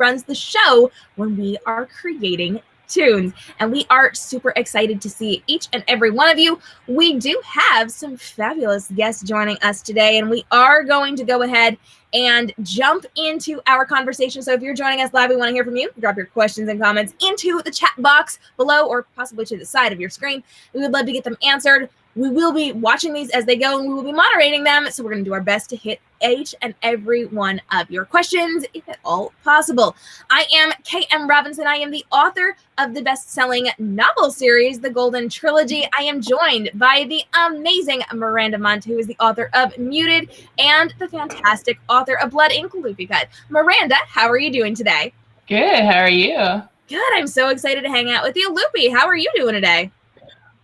runs the show when we are creating Toons. And we are super excited to see each and every one of you. We do have some fabulous guests joining us today, and we are going to go ahead and jump into our conversation. So if you're joining us live, we want to hear from you. Drop your questions and comments into the chat box below or possibly to the side of your screen. We would love to get them answered. We will be watching these as they go, and we will be moderating them. So we're going to do our best to hit each and every one of your questions, if at all possible. I am K.M. Robinson. I am the author of the best-selling novel series, The Golden Trilogy. I am joined by the amazing Miranda Mundt, who is the author of Muted and the fantastic author of Blood Ink, Lupicut. Miranda, how are you doing today? Good. How are you? Good. I'm so excited to hang out with you. Loopy, how are you doing today?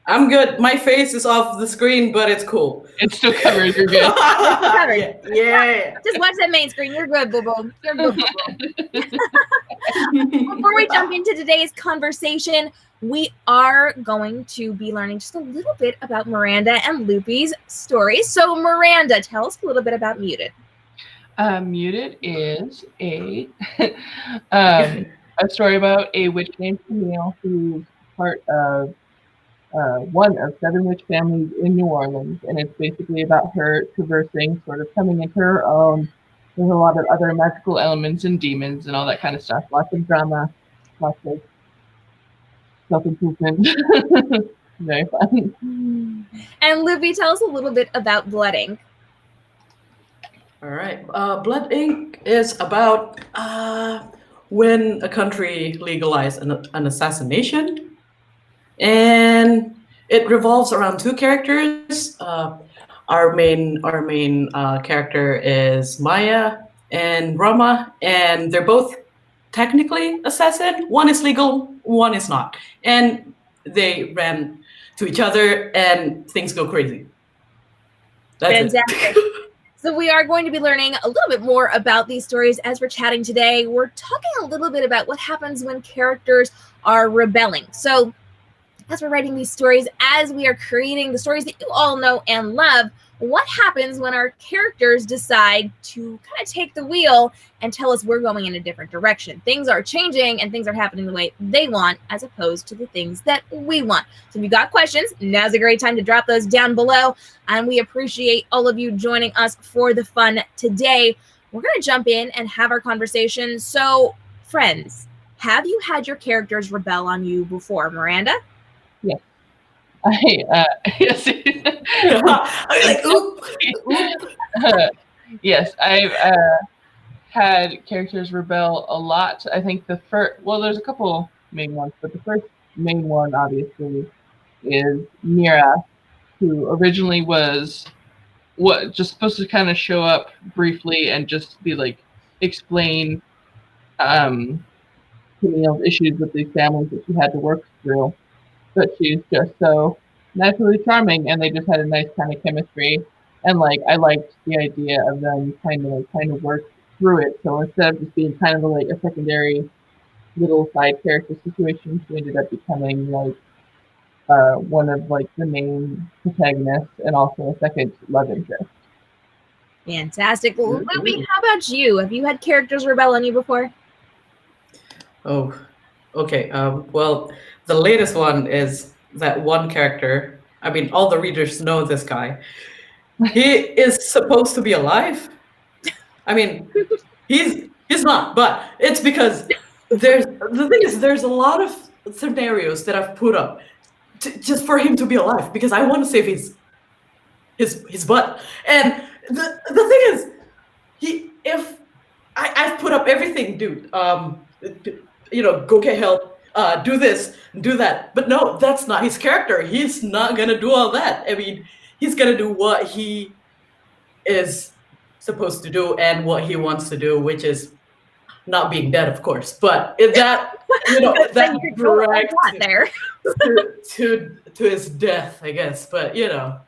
I'm good. My face is off the screen, but it's cool. It's still covered. You're good. It's still covered. Yeah. Just watch that main screen. You're good, boo-boo. You're good, boo-boo. Before we jump into today's conversation, we are going to be learning just a little bit about Miranda and Loopy's stories. So, Miranda, tell us a little bit about Muted. Muted is a story about a witch named Camille who's part of one of 7 witch families in New Orleans, and it's basically about her traversing, sort of coming into her own. There's a lot of other magical elements and demons and all that kind of stuff. Lots of drama, lots of self-improvement. Very fun. And Loopy, tell us a little bit about Blood Ink. All right. Blood Ink is about when a country legalized an assassination. And it revolves around 2 characters. Our main character is Maya and Rama, and they're both technically assassin. One is legal, one is not. And they ran to each other, and things go crazy. That's fantastic. So we are going to be learning a little bit more about these stories as we're chatting today. We're talking a little bit about what happens when characters are rebelling. So as we're writing these stories, as we are creating the stories that you all know and love, what happens when our characters decide to kind of take the wheel and tell us we're going in a different direction? Things are changing and things are happening the way they want as opposed to the things that we want. So if you got questions, now's a great time to drop those down below. And we appreciate all of you joining us for the fun today. We're going to jump in and have our conversation. So, friends, have you had your characters rebel on you before? Miranda? Yes. Yes. Yes, I've had characters rebel a lot. I think the first, well, there's a couple main ones, but the first main one, obviously, is Mira, who originally was just supposed to kind of show up briefly and just be like, explain Camille's issues with these families that she had to work through. But she's just so naturally charming, and they just had a nice kind of chemistry. And like, I liked the idea of them kind of work through it. So instead of just being kind of like a secondary little side character situation, she ended up becoming like one of like the main protagonists and also a second love interest. Fantastic. Well, Loopy, how about you? Have you had characters rebel on you before? Oh, okay. Well, the latest one is that one character. I mean, all the readers know this guy. He is supposed to be alive. I mean, he's not, but it's because there's a lot of scenarios that I've put up just for him to be alive because I want to save his butt. And the thing is, I've put up everything, dude. Go get help. Do this, do that. But no, that's not his character. He's not gonna do all that. I mean, he's gonna do what he is supposed to do and what he wants to do, which is not being dead, of course. But that drags there to his death, I guess. But yeah,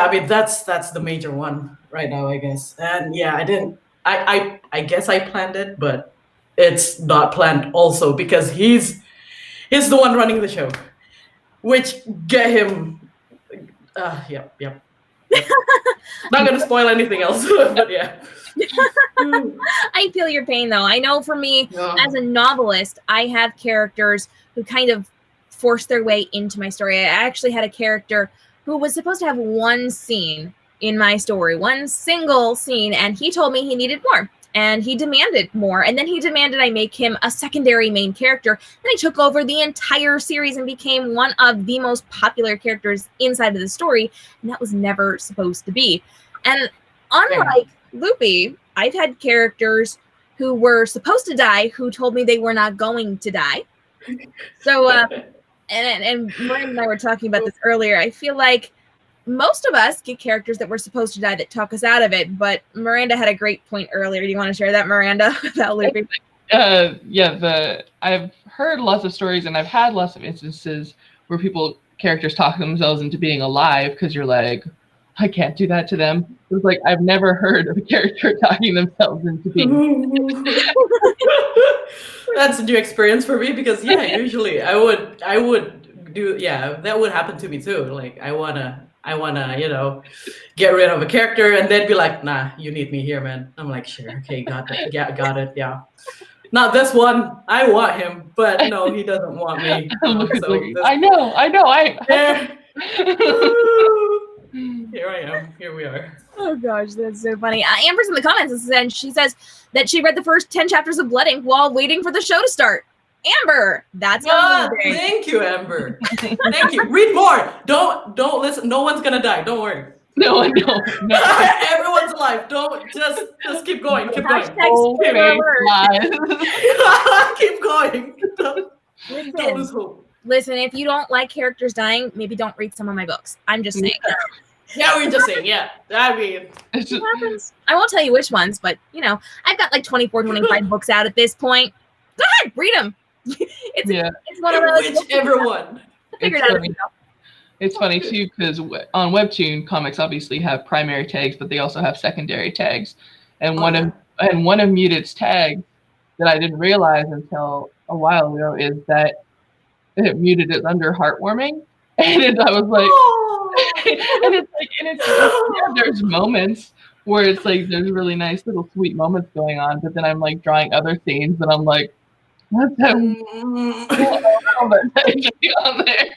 I mean that's the major one right now, I guess. And yeah, I guess I planned it, but it's not planned also because he's the one running the show, which get him. Yep. Not gonna spoil anything else, but yeah. I feel your pain though. I know for me, as a novelist, I have characters who kind of force their way into my story. I actually had a character who was supposed to have one scene in my story, one single scene, and he told me he needed more. And he demanded more. And then he demanded I make him a secondary main character. And he took over the entire series and became one of the most popular characters inside of the story. And that was never supposed to be. And unlike Loopy, I've had characters who were supposed to die who told me they were not going to die. So, and Miranda and I were talking about this earlier. I feel like most of us get characters that were supposed to die that talk us out of it, but Miranda had a great point earlier. Do you want to share that, Miranda, about Loopy? I've heard lots of stories and I've had lots of instances where characters talk themselves into being alive because you're like, I can't do that to them. It's like, I've never heard of a character talking themselves into being That's a new experience for me because usually I would do, that would happen to me too. Like I wanna, get rid of a character and they'd be like, nah, you need me here, man. I'm like, sure, okay, got it, yeah. Not this one. I want him, but no, he doesn't want me. I know. Here I am. Here we are. Oh gosh, that's so funny. Amber's in the comments and she says that she read the first 10 chapters of Blood Ink while waiting for the show to start. Amber, that's amazing. Thank you, Amber. Thank you. Read more. Don't listen. No one's gonna die. Don't worry. No. Everyone's alive. Don't just keep going. Keep going. Keep going. Don't lose hope. Listen, if you don't like characters dying, maybe don't read some of my books. I'm just saying. Yeah, we're just saying. Yeah, I mean, it happens. I won't tell you which ones, but I've got like 24, 25 books out at this point. Go ahead, read them. It's one of those. Whichever one. It's funny too because on Webtoon comics obviously have primary tags, but they also have secondary tags. And one of Muted's tags that I didn't realize until a while ago is that Muted is under heartwarming, and I was like, there's moments where it's like there's really nice little sweet moments going on, but then I'm like drawing other scenes, and I'm like, what's that? On there?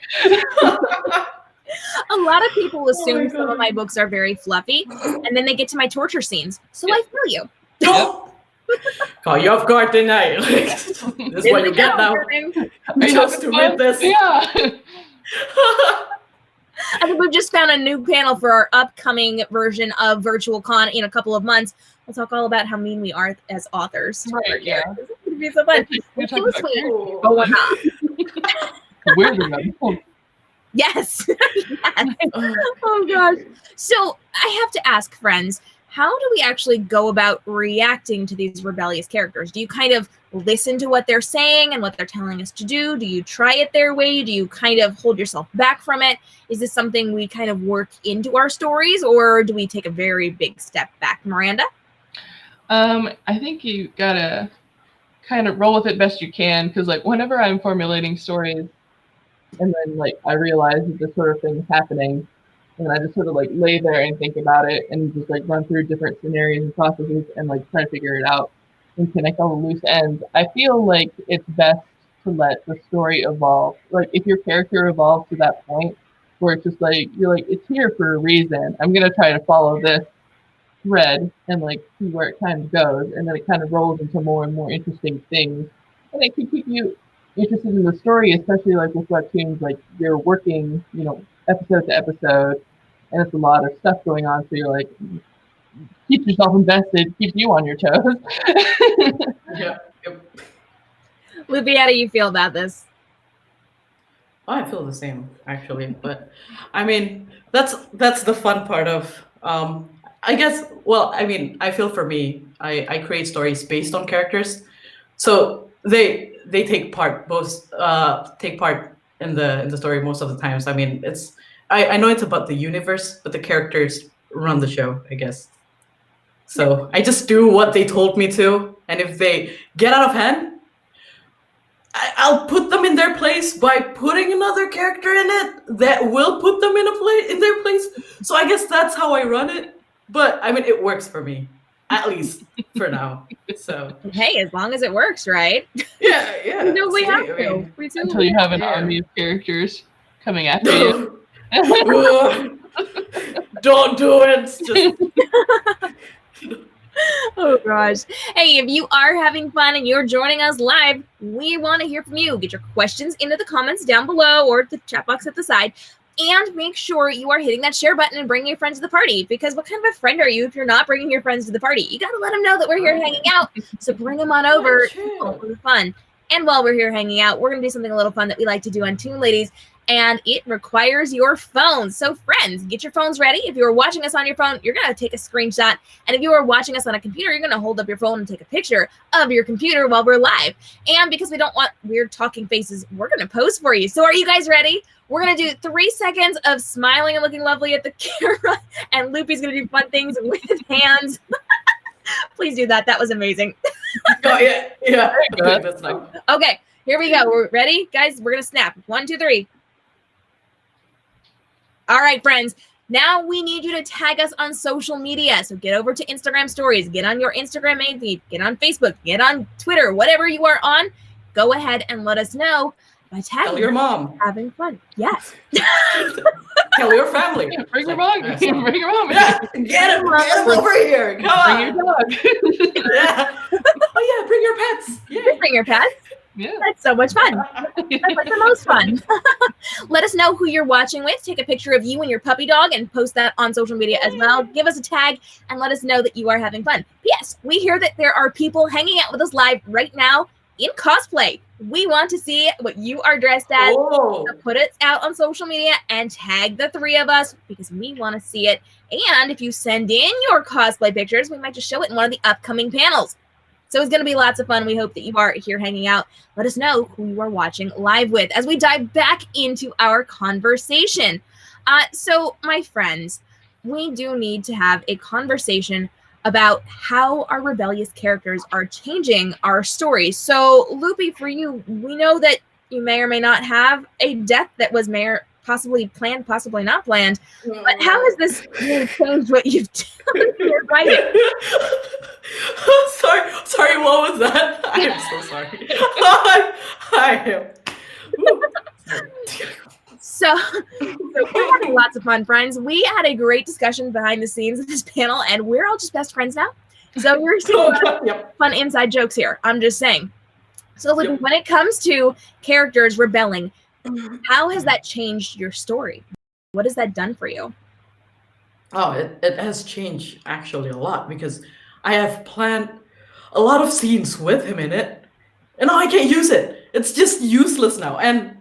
A lot of people assume some of my books are very fluffy, and then they get to my torture scenes. So I feel you. Call you off guard tonight. This is what you get now. Just to read this. Yeah. I think we've just found a new panel for our upcoming version of Virtual Con in a couple of months. We'll talk all about how mean we are as authors. Right, yeah. It's going to be so fun. Yes. Oh, gosh. So I have to ask, friends, how do we actually go about reacting to these rebellious characters? Do you kind of listen to what they're saying and what they're telling us to do? Do you try it their way? Do you kind of hold yourself back from it? Is this something we kind of work into our stories, or do we take a very big step back? Miranda? I think you gotta kind of roll with it best you can, because like whenever I'm formulating stories and then like I realize that this sort of thing is happening, and I just sort of like lay there and think about it and just like run through different scenarios and processes and like try to figure it out and connect all the loose ends. I feel like it's best to let the story evolve. Like if your character evolves to that point where it's just like, you're like, it's here for a reason. I'm going to try to follow this thread and like see where it kind of goes. And then it kind of rolls into more and more interesting things. And it can keep you interested in the story, especially like with Webtoons, like you're working, episode to episode, and it's a lot of stuff going on, so you're like, keep yourself invested, keep you on your toes. Yep. Lupi, how do you feel about this? I feel the same, actually, but I mean, that's the fun part of, I guess, well, I mean, I feel for me, I create stories based on characters, so they take part in the story most of the times. I mean, I know it's about the universe, but the characters run the show, I guess. So I just do what they told me to, and if they get out of hand, I'll put them in their place by putting another character in it that will put them in their place. So I guess that's how I run it. But I mean, it works for me, at least for now. So hey, as long as it works, right? yeah. We do. We have to. We do. Until you have an army of characters coming after you. Don't do it. It's just... Oh gosh. Hey, if you are having fun and you're joining us live, we want to hear from you. Get your questions into the comments down below or the chat box at the side. And make sure you are hitting that share button and bringing your friends to the party. Because what kind of a friend are you if you're not bringing your friends to the party? You got to let them know that we're here hanging out. So bring them on over. Oh, it was fun. And while we're here hanging out, we're going to do something a little fun that we like to do on Toon Ladies. And it requires your phone. So friends, get your phones ready. If you're watching us on your phone, you're going to take a screenshot. And if you are watching us on a computer, you're going to hold up your phone and take a picture of your computer while we're live. And because we don't want weird talking faces, we're going to pose for you. So are you guys ready? We're going to do 3 seconds of smiling and looking lovely at the camera. And Loopy's going to do fun things with his hands. Please do that. That was amazing. Oh, yeah. Okay, here we go. We're ready? Guys, we're going to snap. 1, 2, 3. All right, friends. Now we need you to tag us on social media. So get over to Instagram stories, get on your Instagram main feed, get on Facebook, get on Twitter, whatever you are on. Go ahead and let us know by tagging. Tell your mom. Having fun. Yes. Tell your family. Bring your mom. Bring your mom. Yeah, get him over here. Come on. Bring your dog. Yeah. Oh yeah, bring your pets. Yeah. Bring your pets. Yeah. That's so much fun. That's like the most fun. Let us know who you're watching with. Take a picture of you and your puppy dog and post that on social media as well. Give us a tag and let us know that you are having fun. P.S. We hear that there are people hanging out with us live right now in cosplay. We want to see what you are dressed as. Oh. So put it out on social media and tag the 3 of us because we want to see it. And if you send in your cosplay pictures, we might just show it in one of the upcoming panels. So it's going to be lots of fun. We hope that you are here hanging out. Let us know who you are watching live with as we dive back into our conversation. So, my friends, we do need to have a conversation about how our rebellious characters are changing our stories. So, Loopy, for you, we know that you may or may not have a death that was possibly planned, possibly not planned. But how has this really changed what you've done in your writing? Sorry, what was that? I am so sorry. I am. So we're having lots of fun, friends. We had a great discussion behind the scenes of this panel, and we're all just best friends now. So we're seeing fun inside jokes here. I'm just saying. So when it comes to characters rebelling, how has that changed your story? What has that done for you? Oh, it has changed actually a lot because I have planned a lot of scenes with him in it, and now I can't use it. It's just useless now. And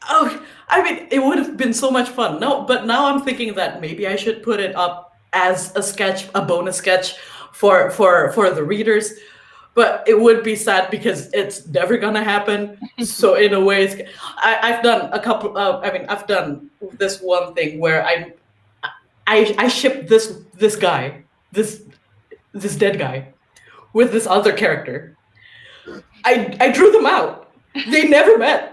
I mean, it would have been so much fun. But now I'm thinking that maybe I should put it up as a sketch, a bonus sketch for the readers. But it would be sad because it's never gonna happen. So in a way, I've done a couple. I've done this one thing where I shipped this guy, this dead guy, with this other character. I drew them out. They never met.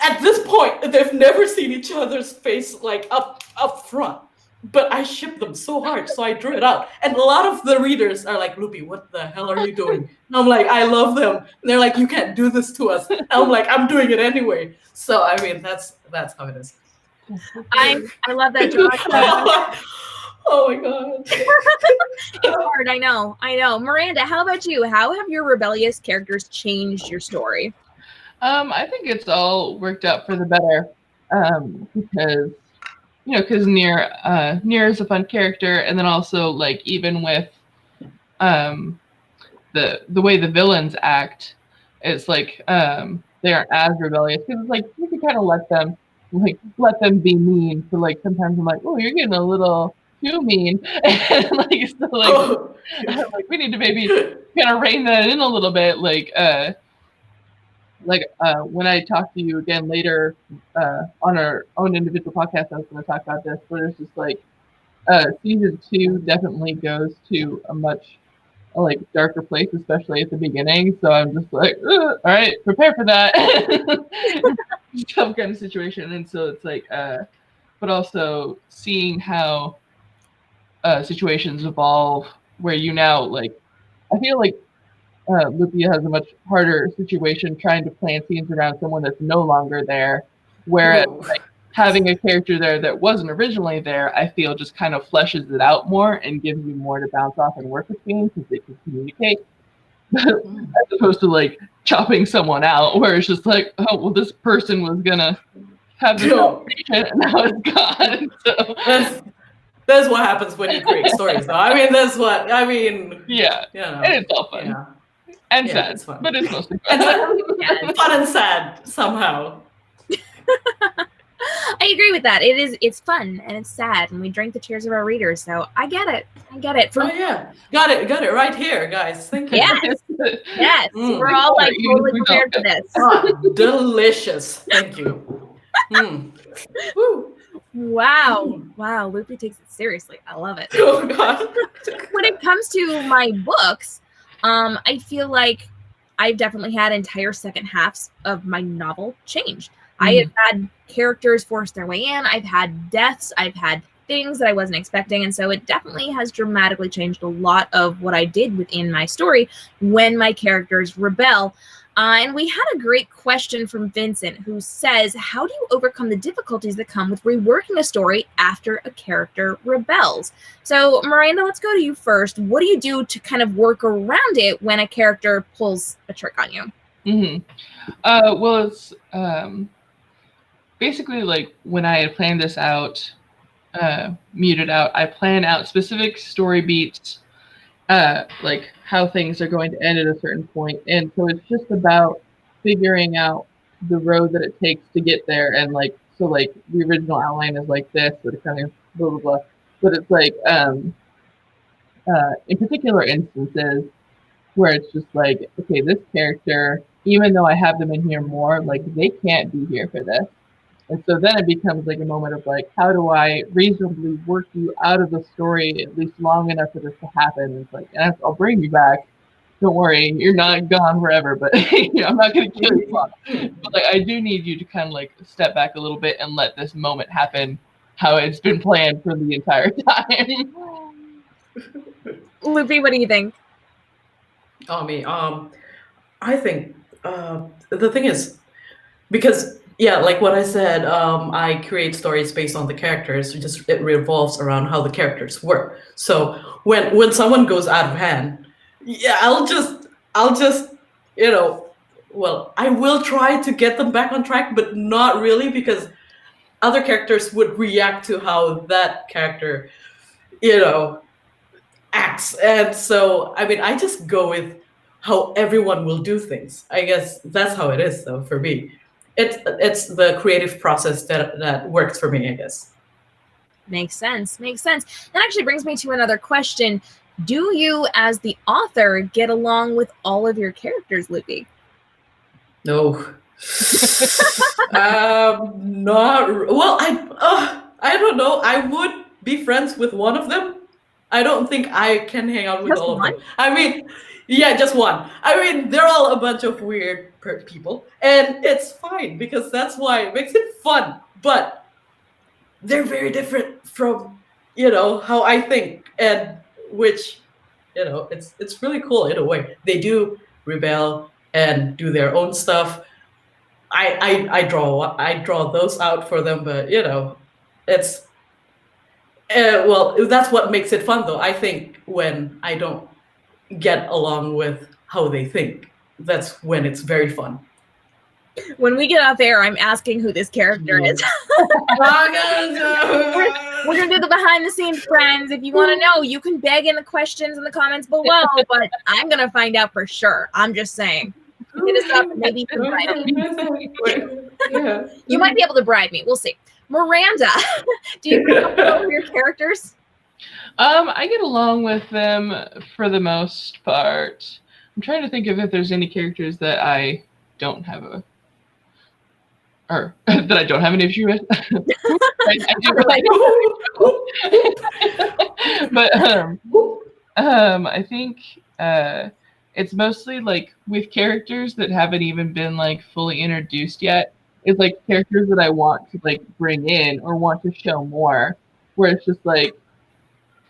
At this point, they've never seen each other's face like up front. But I shipped them so hard, so I drew it out. And a lot of the readers are like, Loopy, what the hell are you doing? And I'm like, I love them. And they're like, you can't do this to us. And I'm like, I'm doing it anyway. So I mean, that's how it is. I love that drawing. Oh my god. It's hard, I know. Miranda, how about you? How have your rebellious characters changed your story? I think it's all worked out for the better. Because Nier is a fun character, and then also like even with the way the villains act, it's like they aren't as rebellious because it's like you can kind of let them be mean. So like sometimes I'm like, oh, you're getting a little too mean, and like we need to maybe kind of rein that in a little bit, when I talk to you again later on our own individual podcast, I was going to talk about this, where it's just like season 2 definitely goes to a much like darker place, especially at the beginning. So I'm just like, all right, prepare for that. Some kind of situation. And so it's like, but also seeing how situations evolve, where you now like, I feel like Lupia has a much harder situation trying to plan scenes around someone that's no longer there, whereas like, having a character there that wasn't originally there, I feel just kind of fleshes it out more and gives you more to bounce off and work between because they can communicate, as opposed to like chopping someone out where it's just like, oh, well, this person was gonna have this conversation and now it's gone. So. That's what happens when you create stories, though. I mean, that's what, I mean. Yeah, you know, and it's all fun. Yeah. And sad, it's fun. But it's mostly fun. Fun and sad, somehow. I agree with that. It's fun and it's sad, and we drink the tears of our readers, so I get it. Oh yeah, got it right here, guys. Thank you. Yes. We're all like totally prepared for this. Delicious. Thank you. Woo. Wow, Lupi takes it seriously. I love it. Oh God. When it comes to my books, I feel like I've definitely had entire second halves of my novel change. I have had characters force their way in. I've had deaths. I've had things that I wasn't expecting. And so it definitely has dramatically changed a lot of what I did within my story when my characters rebel. And we had a great question from Vincent, who says, how do you overcome the difficulties that come with reworking a story after a character rebels? So, Miranda, let's go to you first. What do you do to kind of work around it when a character pulls a trick on you? Well, it's basically like when I had planned this out, muted out, I plan out specific story beats, like how things are going to end at a certain point. And so it's just about figuring out the road that it takes to get there. And like, so like the original outline is like this, but it's kind of blah, blah, blah. But it's like, in particular instances where it's just like, okay, this character, even though I have them in here more, like they can't be here for this. And so then it becomes like a moment of like, how do I reasonably work you out of the story at least long enough for this to happen? It's like, and I'll bring you back. Don't worry, you're not gone forever, but you know, I'm not going to kill you. But like, I do need you to kind of like step back a little bit and let this moment happen how it's been planned for the entire time. Lupi, what do you think? Oh, me. I think the thing is, because yeah, like what I said, I create stories based on the characters. It revolves around how the characters work. So when someone goes out of hand, yeah, I'll just, you know, well, I will try to get them back on track, but not really, because other characters would react to how that character, you know, acts. And so, I mean, I just go with how everyone will do things. I guess that's how it is, though, for me. It's the creative process that works for me, I guess. Makes sense. That actually brings me to another question. Do you, as the author, get along with all of your characters, Lupi? No. Not well. I don't know. I would be friends with one of them. I don't think I can hang out with Just all one? of them. I mean, yeah, just one. I mean, they're all a bunch of weird people, and it's fine because that's why it makes it fun. But they're very different from, you know, how I think, and which, you know, it's really cool in a way. They do rebel and do their own stuff. I draw those out for them, but you know, it's well, that's what makes it fun, though. I think when I don't get along with how they think, that's when it's very fun. When we get off air, I'm asking who this character is. We're gonna do the behind the scenes, friends. If you want to know, you can beg in the questions in the comments below, but I'm gonna find out for sure. I'm just saying. Hit us up and maybe you can bribe me. You might be able to bribe me. We'll see. Miranda, do you get along with your characters? I get along with them for the most part. I'm trying to think of if there's any characters that I don't have that I don't have an issue with. But I think it's mostly like with characters that haven't even been like fully introduced yet. It's like characters that I want to like bring in or want to show more, where it's just like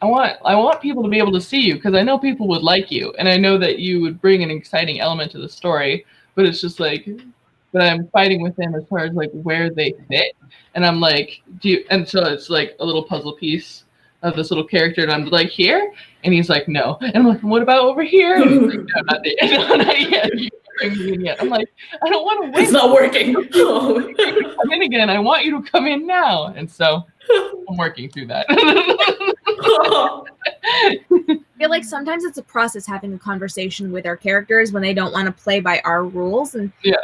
I want people to be able to see you because I know people would like you and I know that you would bring an exciting element to the story, but it's just like but I'm fighting with them as far as like where they fit, and I'm like, and so it's like a little puzzle piece of this little character, and I'm like, here, and he's like, no, and I'm like, what about over here? And he's like, no, not there. No, not yet. You can't bring me in yet. I'm like, I don't want to wait. It's not working. Come in again. I want you to come in now, and so I'm working through that. I feel like sometimes it's a process having a conversation with our characters when they don't want to play by our rules, and yeah.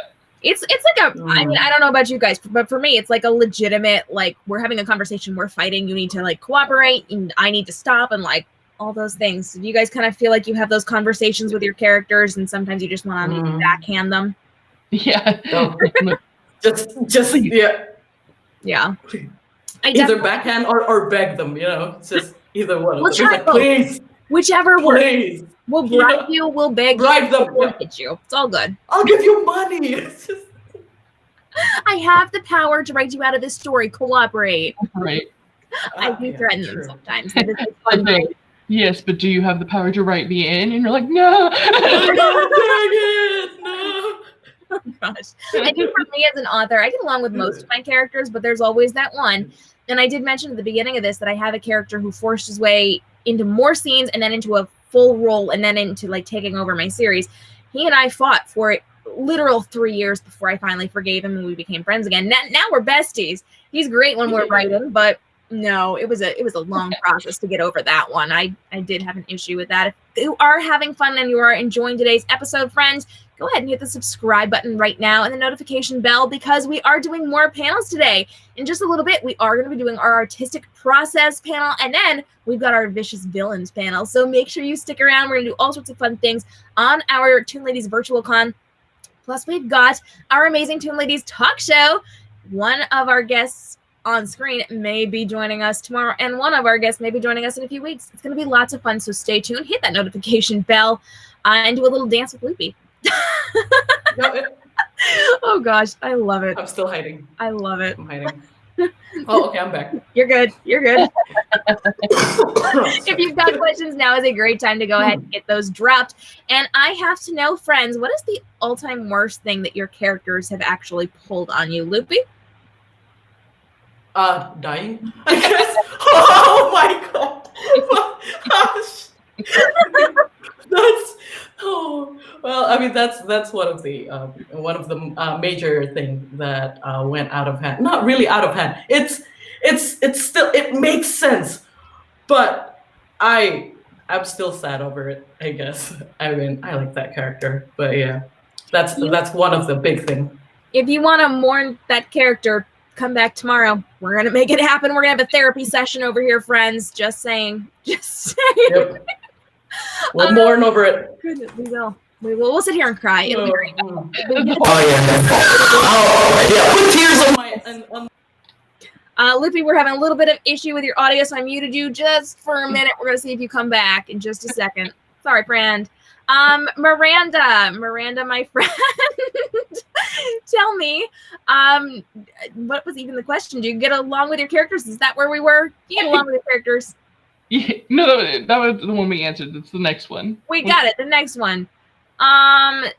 It's like a, I mean, I don't know about you guys, but for me, it's like a legitimate, like, we're having a conversation, we're fighting, you need to, like, cooperate, and I need to stop, and, like, all those things. Do you guys kind of feel like you have those conversations with your characters, and sometimes you just want to backhand them? Yeah. just yeah. Yeah. Either backhand or beg them, you know? It's just either one. We'll try like, please. Whichever please. works. We'll bribe you, we'll beg bribe you, them. we'll hit you. It's all good. I'll give you money. It's just... I have the power to write you out of this story. Cooperate. Right. I do threaten them sometimes. Yes, but do you have the power to write me in? And you're like, no. No. Oh gosh. I think for me as an author, I get along with most of my characters, but there's always that one. And I did mention at the beginning of this that I have a character who forced his way into more scenes and then into a full role and then into like taking over my series. He and I fought for it literal 3 years before I finally forgave him and we became friends again. Now we're besties. He's great when we're writing, but no, it was a long process to get over that one. I did have an issue with that. If you are having fun and you are enjoying today's episode, friends, go ahead and hit the subscribe button right now and the notification bell because we are doing more panels today. In just a little bit, we are going to be doing our artistic process panel, and then we've got our vicious villains panel. So make sure you stick around. We're going to do all sorts of fun things on our Toon Ladies Virtual Con. Plus, we've got our amazing Toon Ladies talk show. One of our guests on screen may be joining us tomorrow, and one of our guests may be joining us in a few weeks. It's going to be lots of fun, so stay tuned. Hit that notification bell and do a little dance with Loopy. Oh gosh, I love it. I'm still hiding. I love it. I'm hiding. Oh, okay, I'm back. You're good. You're good. If you've got questions, now is a great time to go ahead and get those dropped. And I have to know, friends, what is the all-time worst thing that your characters have actually pulled on you, Loopy? Dying, I guess. Oh my god. Gosh. I mean that's one of the major things that went out of hand. Not really out of hand. It's still, it makes sense, but I'm still sad over it, I guess. I mean, I like that character, but yeah, that's one of the big things. If you want to mourn that character, come back tomorrow. We're going to make it happen. We're going to have a therapy session over here, friends. Just saying. Yep. We'll mourn over it. Goodness, we will. We'll sit here and cry. It'll be great. Oh yeah. Put tears on my... Loopy, we're having a little bit of issue with your audio, so I muted you just for a minute. We're going to see if you come back in just a second. Sorry, friend. Miranda, my friend, tell me, what was even the question? Do you get along with your characters? Is that where we were? You get along with your characters? Yeah, no, that was the one we answered. It's the next one. We got it. The next one. What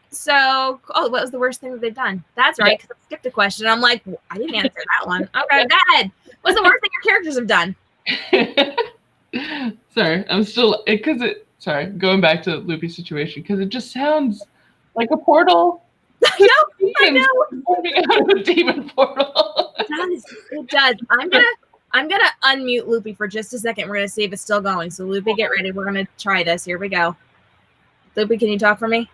was the worst thing that they've done? That's right, because I skipped a question. I'm like, I didn't answer that one. Okay, go ahead. What's the worst thing your characters have done? Sorry, I'm still, sorry, going back to Loopy's situation, because it just sounds like a portal. I know. Moving out of a demon portal. It does. I'm gonna unmute Loopy for just a second. We're gonna see if it's still going. So Loopy, get ready. We're gonna try this. Here we go. Loopy, can you talk for me?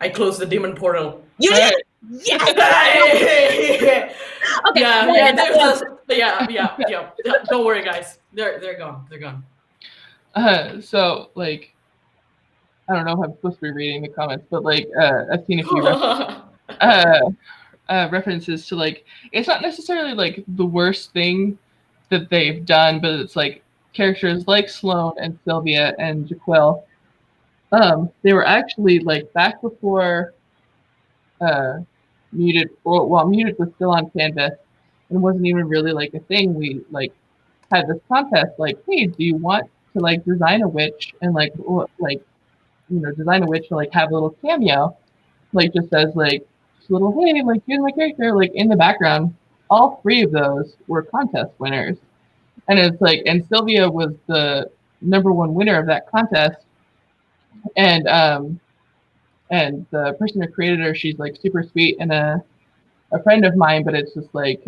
I closed the demon portal. You did? Yes. Okay. Yeah. Don't worry, guys. They're gone. They're gone. So like, I don't know if I'm supposed to be reading the comments, but like, I've seen a few references to like, it's not necessarily like the worst thing that they've done, but it's like characters like Sloane and Sylvia and Jaquil they were actually like back before Muted, or while Muted was still on Canvas and wasn't even really like a thing. We like had this contest, like, hey, do you want to like design a witch and like design a witch to like have a little cameo, like just as like just a little, hey, like here's my character, like in the background. All 3 of those were contest winners, and it's like, and Sylvia was the #1 winner of that contest, and the person who created her, she's like super sweet and a friend of mine, but it's just like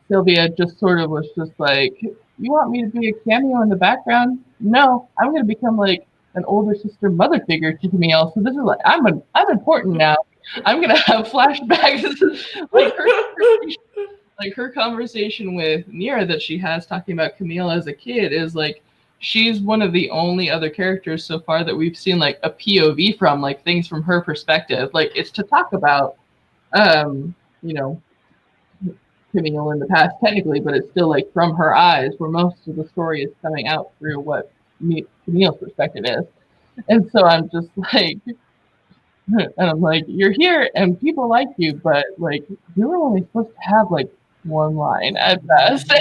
Sylvia just sort of was just like, you want me to be a cameo in the background? No, I'm going to become like an older sister mother figure to Camille. So this is like, I'm important now. I'm going to have flashbacks. like her conversation with Nira that she has talking about Camille as a kid is like, she's one of the only other characters so far that we've seen like a POV from, like things from her perspective. Like it's to talk about, Camille in the past technically, but it's still like from her eyes, where most of the story is coming out through what Camille's perspective is. And so I'm just like, and I'm like, you're here and people like you, but like you were only supposed to have like 1 line at best.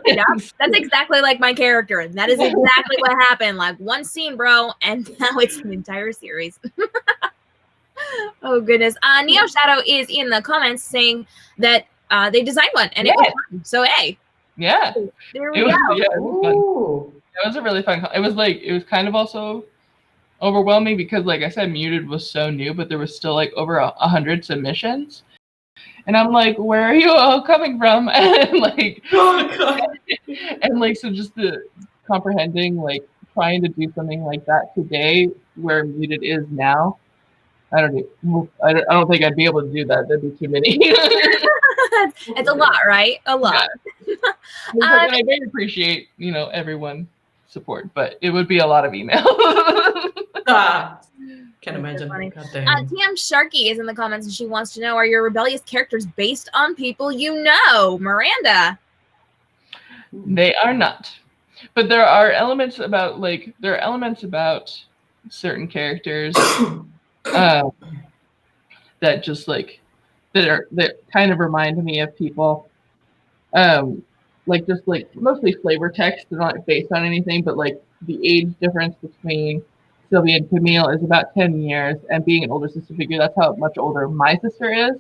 Yeah, that's exactly like my character. That is exactly what happened. Like 1 scene, bro, and now it's an entire series. Oh goodness. Neo Shadow is in the comments saying that they designed one and it was fun. So hey. Yeah. There we go. Yeah, it was fun. It was a really fun. It was kind of also overwhelming because, like I said, Muted was so new, but there was still like over 100 submissions. And I'm like, where are you all coming from? And like, and like, so just the comprehending, like trying to do something like that today where Muted is now. I don't think I'd be able to do that. That'd be too many. It's a lot, right? A lot. Yeah. And I very appreciate, everyone's support, but it would be a lot of email. Can't imagine. TM Sharky is in the comments and she wants to know, are your Rebellious characters based on people you know? Miranda. They are not. But there are elements about certain characters that just like that kind of remind me of people, like just like mostly flavor text. They're not based on anything, but like the age difference between Sylvia and Camille is about 10 years, and being an older sister figure, that's how much older my sister is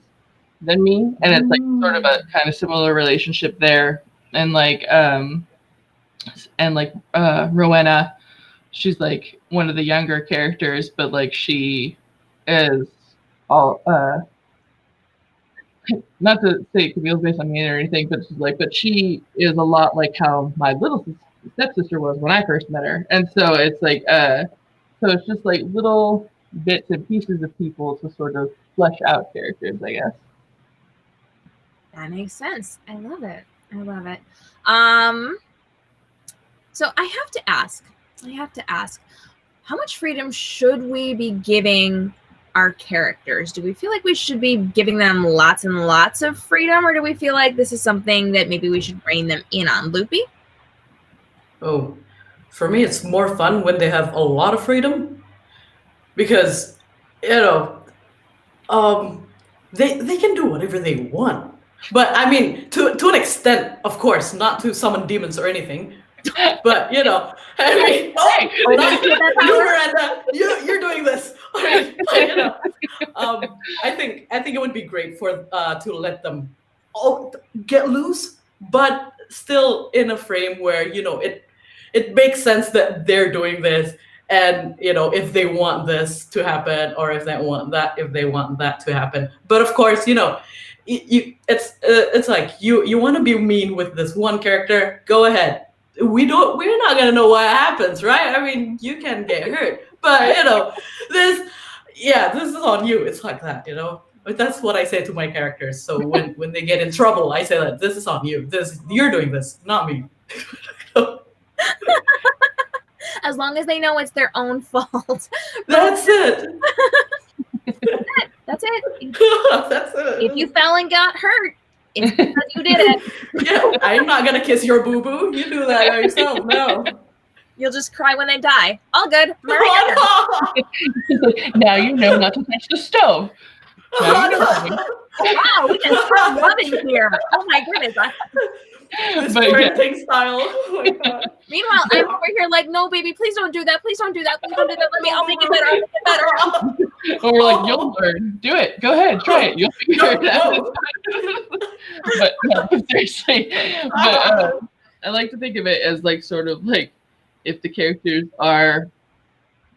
than me, and it's like sort of a kind of similar relationship there. And like Rowena, she's like one of the younger characters, but like she is all not to say Camille's based on me or anything, but she is a lot like how my little stepsister was when I first met her. And so it's like so it's just like little bits and pieces of people to sort of flesh out characters, I guess. That makes sense. I love it. So I have to ask, how much freedom should we be giving our characters? Do we feel like we should be giving them lots and lots of freedom, or do we feel like this is something that maybe we should rein them in on? Loopy? Oh, for me, it's more fun when they have a lot of freedom, because, they can do whatever they want. But I mean, to an extent, of course, not to summon demons or anything. But I mean, you Miranda, you're doing this. I think it would be great for to let them all get loose, but still in a frame where it makes sense that they're doing this, and if they want this to happen, or if they want that to happen. But of course, it's like you want to be mean with this one character, go ahead. We're not gonna know what happens, right? I mean, you can get hurt, but this is on you. It's like that, But that's what I say to my characters. So when they get in trouble, I say that this is on you. You're doing this, not me. As long as they know it's their own fault. That's it. That's it. That's it. If you fell and got hurt, it's because you did it. Yeah, I'm not gonna kiss your boo-boo. You do that yourself. No. You'll just cry when they die. All good. Now you know not to touch the stove. Now you know. Wow, we can start loving here. Oh my goodness. This parenting style. Oh my God. Meanwhile, I'm over here like, no, baby, please don't do that. Please don't do that. Please don't do that. I'll make it better. I'll make it better. Or we're like, you'll learn. Do it. Go ahead. Try it. You'll figure it out. But no, seriously. But I like to think of it as like sort of like if the characters are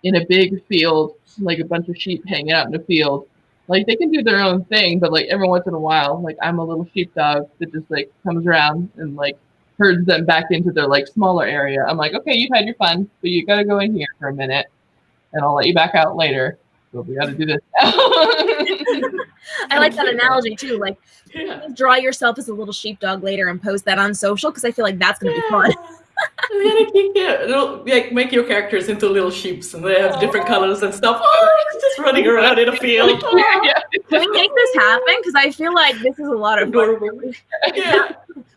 in a big field, like a bunch of sheep hanging out in a field, like they can do their own thing, but like every once in a while, like I'm a little sheepdog that just like comes around and like herds them back into their like smaller area. I'm like, okay, you've had your fun, but you got to go in here for a minute, and I'll let you back out later. But we got to do this now. I like that analogy too. Like, draw yourself as a little sheepdog later and post that on social because I feel like that's gonna be fun. It'll like make your characters into little sheeps, and they have different colors and stuff. Oh, it's just running around in a field. Can we make this happen? Because I feel like this is a lot of fun.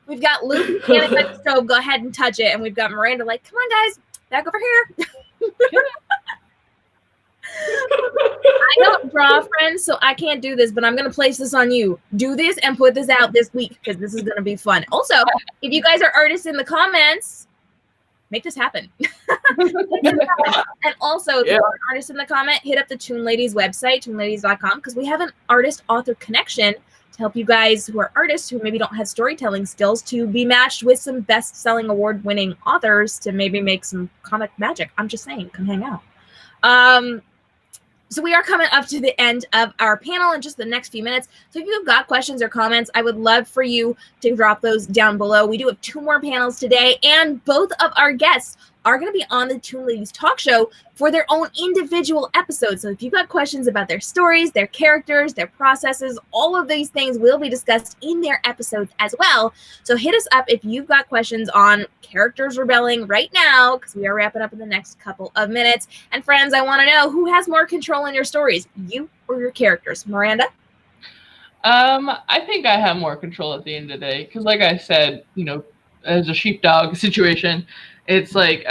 We've got Luke standing by the stove. Go ahead and touch it, and we've got Miranda like, "Come on, guys, back over here." I don't draw, friends, so I can't do this, but I'm going to place this on you. Do this and put this out this week because this is going to be fun. Also, if you guys are artists in the comments, make this happen. And also, if you're an artist in the comment, hit up the Toon Ladies website, toonladies.com, because we have an artist-author connection to help you guys who are artists who maybe don't have storytelling skills to be matched with some best-selling award-winning authors to maybe make some comic magic. I'm just saying, come hang out. So we are coming up to the end of our panel in just the next few minutes. So if you've got questions or comments, I would love for you to drop those down below. We do have 2 more panels today, and both of our guests are going to be on the Toon Ladies talk show for their own individual episodes. So if you've got questions about their stories, their characters, their processes, all of these things will be discussed in their episodes as well. So hit us up if you've got questions on characters rebelling right now, because we are wrapping up in the next couple of minutes. And friends, I want to know who has more control in your stories, you or your characters? Miranda? I think I have more control at the end of the day, because like I said, you know, as a sheepdog situation, it's like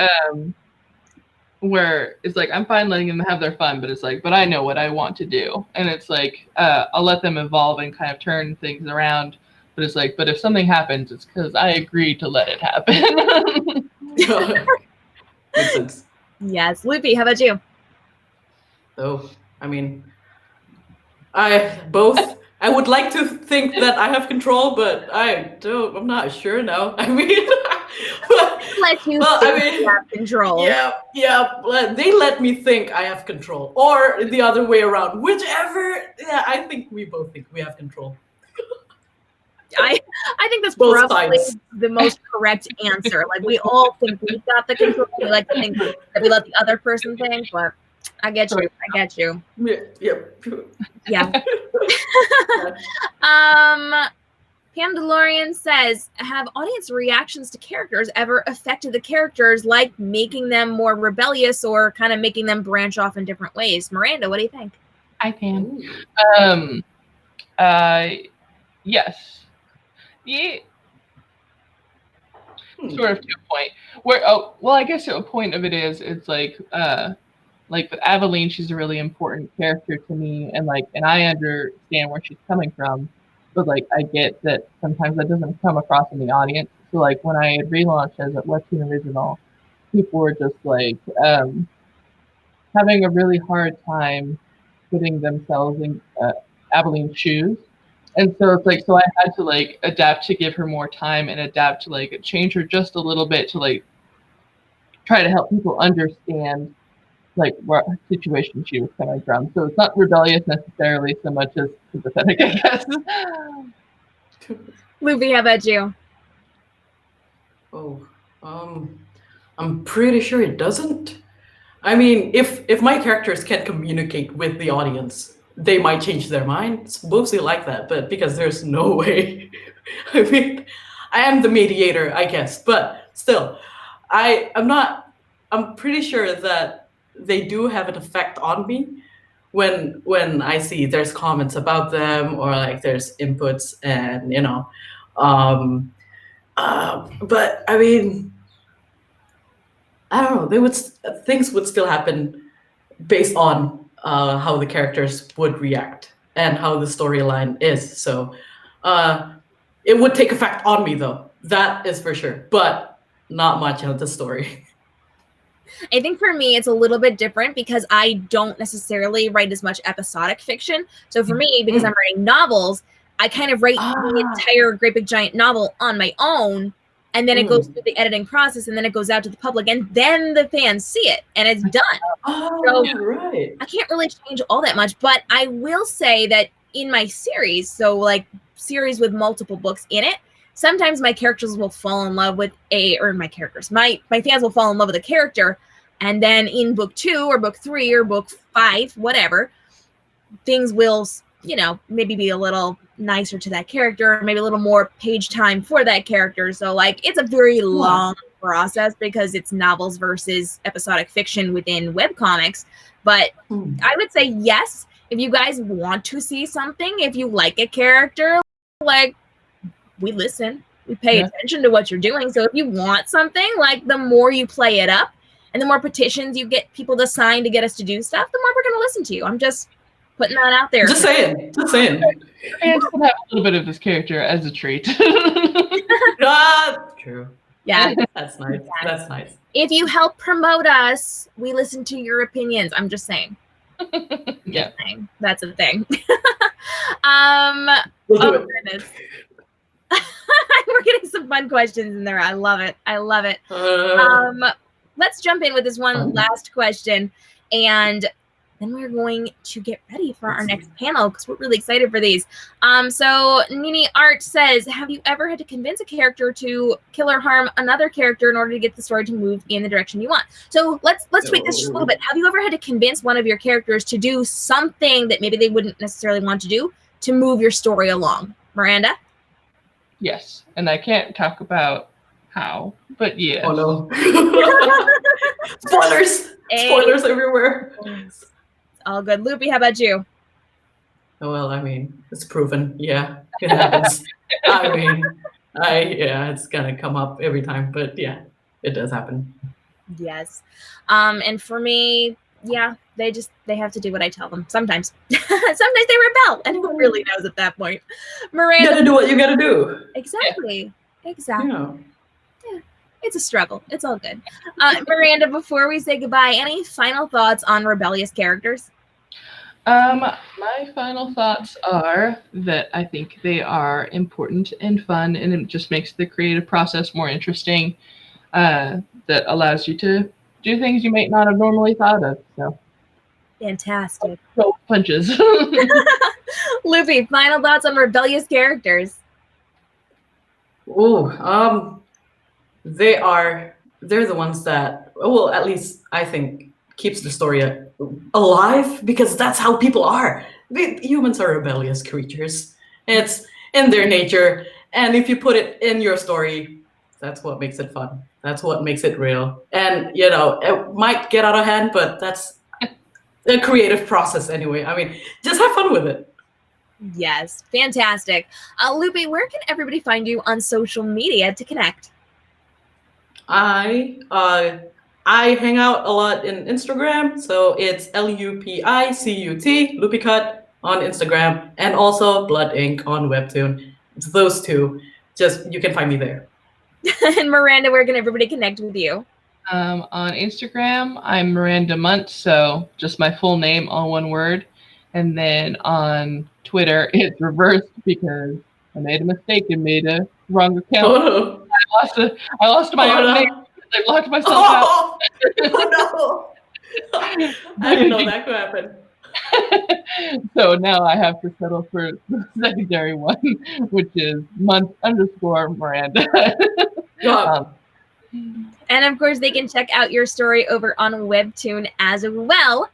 where it's like I'm fine letting them have their fun, but it's like, but I know what I want to do, and it's like I'll let them evolve and kind of turn things around. But it's like, but if something happens, it's because I agreed to let it happen. Makes sense. Yes, Loopy, how about you? Oh, I mean, I would like to think that I have control, but I'm not sure now. I mean, Let you have control. Yeah. They let me think I have control, or the other way around. Whichever. Yeah, I think we both think we have control. I think that's Both probably sides. the most correct answer. Like, we all think we've got the control. We like to think that we let the other person think, but I get you. I get you. Yeah. Pam DeLorean says, have audience reactions to characters ever affected the characters, like making them more rebellious or kind of making them branch off in different ways? Miranda, what do you think? I can. Yes. Yeah. Sort of to a point. I guess a point of it is, it's like with Aveline, she's a really important character to me, and I understand where she's coming from, but like I get that sometimes that doesn't come across in the audience. So like when I had relaunched as a Webtoon original, people were just like having a really hard time putting themselves in Aveline's shoes. And so it's like, so I had to like adapt to give her more time and adapt to like change her just a little bit to like try to help people understand like what situation she was coming from. So it's not rebellious necessarily so much as sympathetic, I guess. Luby, how about you? Oh, I'm pretty sure it doesn't. I mean, if my characters can't communicate with the audience, they might change their mind. It's mostly like that, but because there's no way. I mean, I am the mediator, I guess, but still, I'm pretty sure that they do have an effect on me when I see there's comments about them or like there's inputs and, you know, but I mean, I don't know, things would still happen based on how the characters would react and how the storyline is. So it would take effect on me, though. That is for sure. But not much of the story. I think for me, it's a little bit different because I don't necessarily write as much episodic fiction. So for me, because I'm writing novels, I kind of write the entire great big giant novel on my own, and then it goes through the editing process, and then it goes out to the public, and then the fans see it, and it's done. Right. I can't really change all that much, but I will say that in my series, so like series with multiple books in it, sometimes my characters will fall in love with my fans will fall in love with a character, and then in book 2 or book 3 or book 5, whatever, things will, maybe be a little nicer to that character, maybe a little more page time for that character. So like it's a very long process because it's novels versus episodic fiction within webcomics. But I would say yes, if you guys want to see something, if you like a character, like we listen, we pay attention to what you're doing. So if you want something, like the more you play it up and the more petitions you get people to sign to get us to do stuff, the more we're going to listen to you. I'm just putting that out there. Just saying. And to have a little bit of this character as a treat. True. Yeah. That's nice. Yeah. That's nice. If you help promote us, we listen to your opinions. I'm just saying. Yeah. That's a thing. We'll do it. Goodness. We're getting some fun questions in there. I love it. Let's jump in with this one last question, and then we're going to get ready for our next panel because we're really excited for these. So Nini Art says, have you ever had to convince a character to kill or harm another character in order to get the story to move in the direction you want? So let's tweak this just a little bit. Have you ever had to convince one of your characters to do something that maybe they wouldn't necessarily want to do to move your story along? Miranda? Yes, and I can't talk about how, but yeah. Oh no. Spoilers! Spoilers everywhere. It's all good. Loopy, how about you? Well, I mean, it's proven. Yeah, it happens. It's gonna come up every time, but yeah, it does happen. Yes. And for me, yeah, they have to do what I tell them. Sometimes. Sometimes they rebel, and who really knows at that point? Miranda, you gotta do what you gotta do. Exactly. Yeah. Yeah. It's a struggle. It's all good. Miranda, before we say goodbye, any final thoughts on Rebellious characters? My final thoughts are that I think they are important and fun, and it just makes the creative process more interesting. That allows you to do things you might not have normally thought of. So fantastic. Throw punches. Loopy, final thoughts on Rebellious characters? They're the ones that, well, at least I think, keeps the story alive, because that's how people are. Humans are rebellious creatures. It's in their nature, and if you put it in your story, that's what makes it fun. That's what makes it real. And it might get out of hand, but that's a creative process anyway. I mean, just have fun with it. Yes, fantastic. Loopy, where can everybody find you on social media to connect? I hang out a lot in Instagram, so it's LUPICUT, Lupicut on Instagram, and also Blood Ink on Webtoon. It's those two. Just, you can find me there. And Miranda, where can everybody connect with you? On Instagram, I'm Miranda Mundt, so just my full name, all one word. And then on Twitter, it's reversed because I made a mistake and made a wrong account. Oh. I lost my own name. I locked myself out. Oh no! I didn't know that could happen. So now I have to settle for the secondary one, which is Mundt_Miranda. And of course, they can check out your story over on Webtoon as well.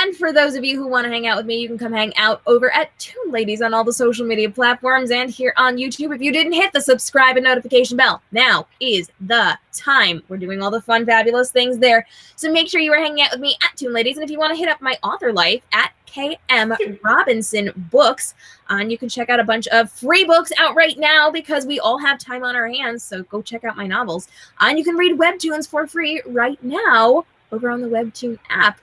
And for those of you who want to hang out with me, you can come hang out over at Toon Ladies on all the social media platforms and here on YouTube. If you didn't hit the subscribe and notification bell, now is the time. We're doing all the fun, fabulous things there. So make sure you are hanging out with me at Toon Ladies. And if you want to hit up my author life at KM Robinson Books, and you can check out a bunch of free books out right now because we all have time on our hands. So go check out my novels. And you can read Webtoons for free right now over on the Webtoon app.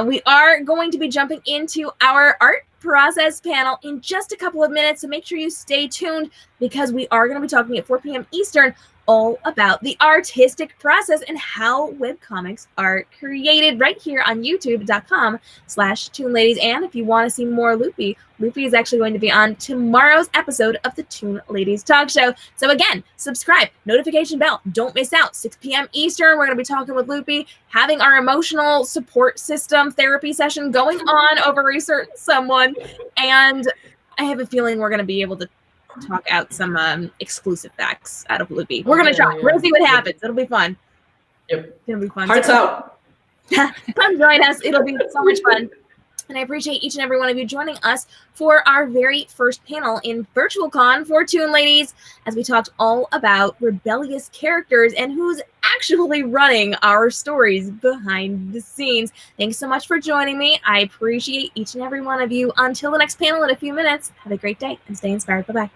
We are going to be jumping into our art process panel in just a couple of minutes, so make sure you stay tuned because we are going to be talking at 4 p.m. Eastern all about the artistic process and how webcomics are created right here on youtube.com/toonladies. And if you want to see more Lupi is actually going to be on tomorrow's episode of the Toon Ladies Talk Show. So again, subscribe, notification bell, don't miss out. 6 p.m. Eastern, we're going to be talking with Lupi, having our emotional support system therapy session going on over research someone. And I have a feeling we're going to be able to talk out some exclusive facts out of Lupi. We're going to try. We're going to see what happens. It'll be fun. Yep. It's going to be fun. Hearts out. Come join us. It'll be so much fun. And I appreciate each and every one of you joining us for our very first panel in Virtual Con for Toon Ladies, as we talked all about rebellious characters and who's actually running our stories behind the scenes. Thanks so much for joining me. I appreciate each and every one of you. Until the next panel in a few minutes, have a great day and stay inspired. Bye-bye.